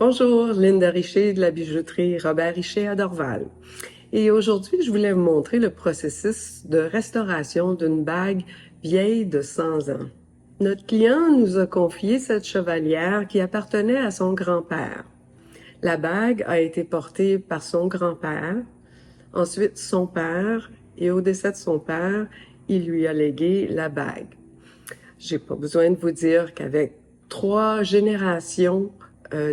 Bonjour, Linda Richer de la bijouterie Robert Richer à Dorval. Et aujourd'hui, je voulais vous montrer le processus de restauration d'une bague vieille de 100 ans. Notre client nous a confié cette chevalière qui appartenait à son grand-père. La bague a été portée par son grand-père, ensuite son père, et au décès de son père, il lui a légué la bague. J'ai pas besoin de vous dire qu'avec 3 générations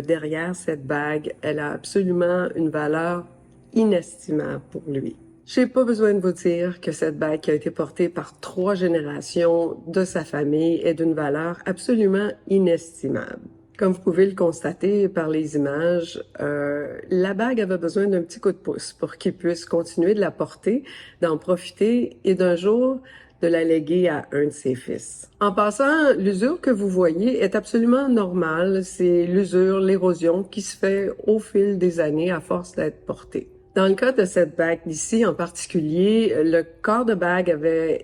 derrière cette bague, elle a absolument une valeur inestimable pour lui. J'ai pas besoin de vous dire que cette bague qui a été portée par 3 générations de sa famille est d'une valeur absolument inestimable. Comme vous pouvez le constater par les images, la bague avait besoin d'un petit coup de pouce pour qu'il puisse continuer de la porter, d'en profiter et d'un jour de la léguer à un de ses fils. En passant, l'usure que vous voyez est absolument normale. C'est l'usure, l'érosion qui se fait au fil des années à force d'être portée. Dans le cas de cette bague ici en particulier, le corps de bague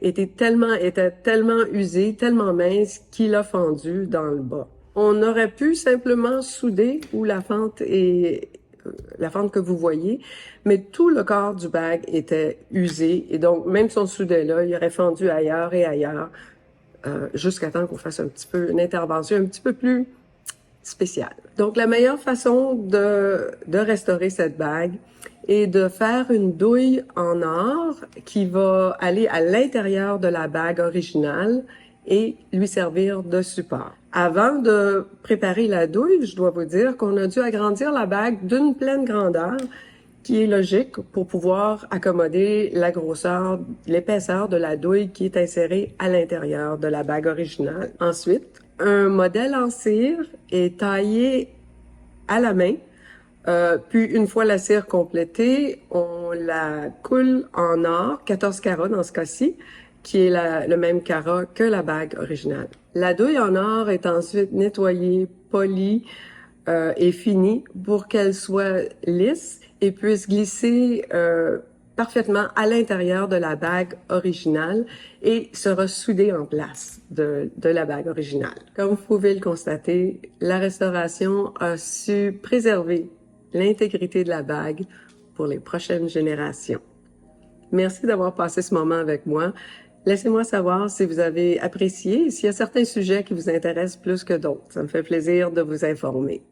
était tellement usé, tellement mince qu'il a fendu dans le bas. On aurait pu simplement souder où la fente que vous voyez, mais tout le corps du bague était usé et donc même si on soudait là, il aurait fendu ailleurs et ailleurs jusqu'à temps qu'on fasse une intervention un petit peu plus spéciale. Donc la meilleure façon de restaurer cette bague est de faire une douille en or qui va aller à l'intérieur de la bague originale et lui servir de support. Avant de préparer la douille, je dois vous dire qu'on a dû agrandir la bague d'une pleine grandeur, qui est logique pour pouvoir accommoder la grosseur, l'épaisseur de la douille qui est insérée à l'intérieur de la bague originale. Ensuite, un modèle en cire est taillé à la main. Puis, une fois la cire complétée, on la coule en or, 14 carats dans ce cas-ci, qui est le même carat que la bague originale. La douille en or est ensuite nettoyée, polie et finie pour qu'elle soit lisse et puisse glisser parfaitement à l'intérieur de la bague originale et sera soudée en place de la bague originale. Comme vous pouvez le constater, la restauration a su préserver l'intégrité de la bague pour les prochaines générations. Merci d'avoir passé ce moment avec moi. Laissez-moi savoir si vous avez apprécié et s'il y a certains sujets qui vous intéressent plus que d'autres. Ça me fait plaisir de vous informer.